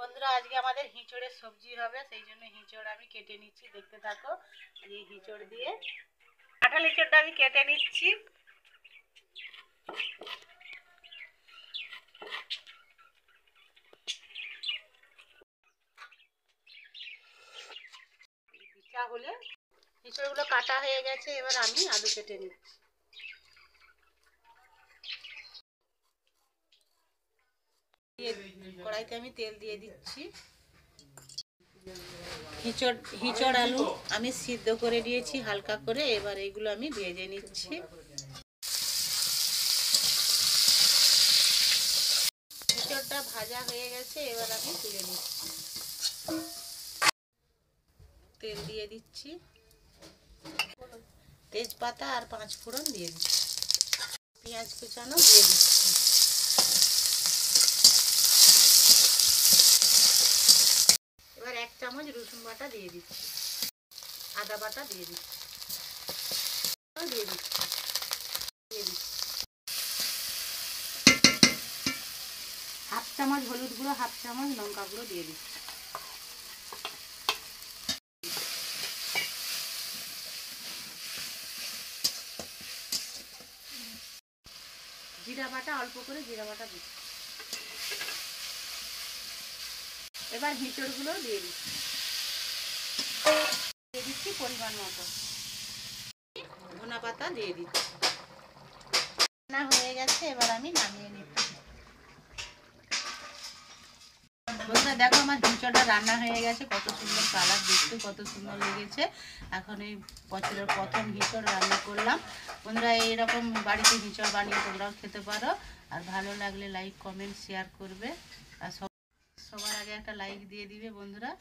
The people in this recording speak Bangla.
বন্ধুরা আজকে আমাদের হিঁচড়ের সবজি হবে, সেই জন্য হিঁচড় আমি কেটে নিচ্ছি, দেখতে থাকো। এই হিঁচড় দিয়ে কাঁঠাল হিঁচড়টা আমি কেটে নিচ্ছি। বিচা হলে হিঁচড়গুলো কাটা হয়ে গেছে, এবার আমি আলু কেটে নিচ্ছি। কড়াইতে আমি তেল দিয়ে দিচ্ছি। হিঁচড় আলু আমি সিদ্ধ করে দিয়েছি হালকা করে, এবার এগুলো আমি ভেজে নিচ্ছি। হিঁচড়টা ভাজা হয়ে গেছে, এবার আমি তুলে নিচ্ছি। তেল দিয়ে দিচ্ছি, তেজপাতা আর 5 ফোড়ন দিয়ে দিচ্ছি, পেঁয়াজ কুচানো দিয়ে দিচ্ছি। এবার 1 চামচ রসুন বাটা দিয়ে দিচ্ছি, আদা বাটা দিয়ে দিচ্ছি, দিয়ে দিচ্ছি, দিয়ে দিচ্ছি। 1/2 চামচ হলুদ গুঁড়ো, 1/2 চামচ লঙ্কা গুঁড়ো দিয়ে দিচ্ছি। জিরা বাটা অল্প করে জিরা বাটা দিচ্ছি। এবার হিঁচড়গুলো দিয়ে দিচ্ছি, দিয়ে দিচ্ছি পরিমাণ মতো। ধনা পাতা দিয়ে দিচ্ছি। রান্না হয়ে গেছে, এবার আমি নামিয়ে নিচ্ছি। বন্ধুরা দেখো আমার হিঁচড়টা রান্না হয়ে গেছে, কত সুন্দর কালার, দেখতে কত সুন্দর লেগেছে। এখন এই বছরের প্রথম হিঁচড় রান্না করলাম। বন্ধুরা এইরকম বাড়িতে হিঁচড় বানিয়ে তোমরাও খেতে পারো। আর ভালো লাগলে লাইক কমেন্ট শেয়ার করবে, আর সবার আগে একটা লাইক দিয়ে দিবে বন্ধুরা।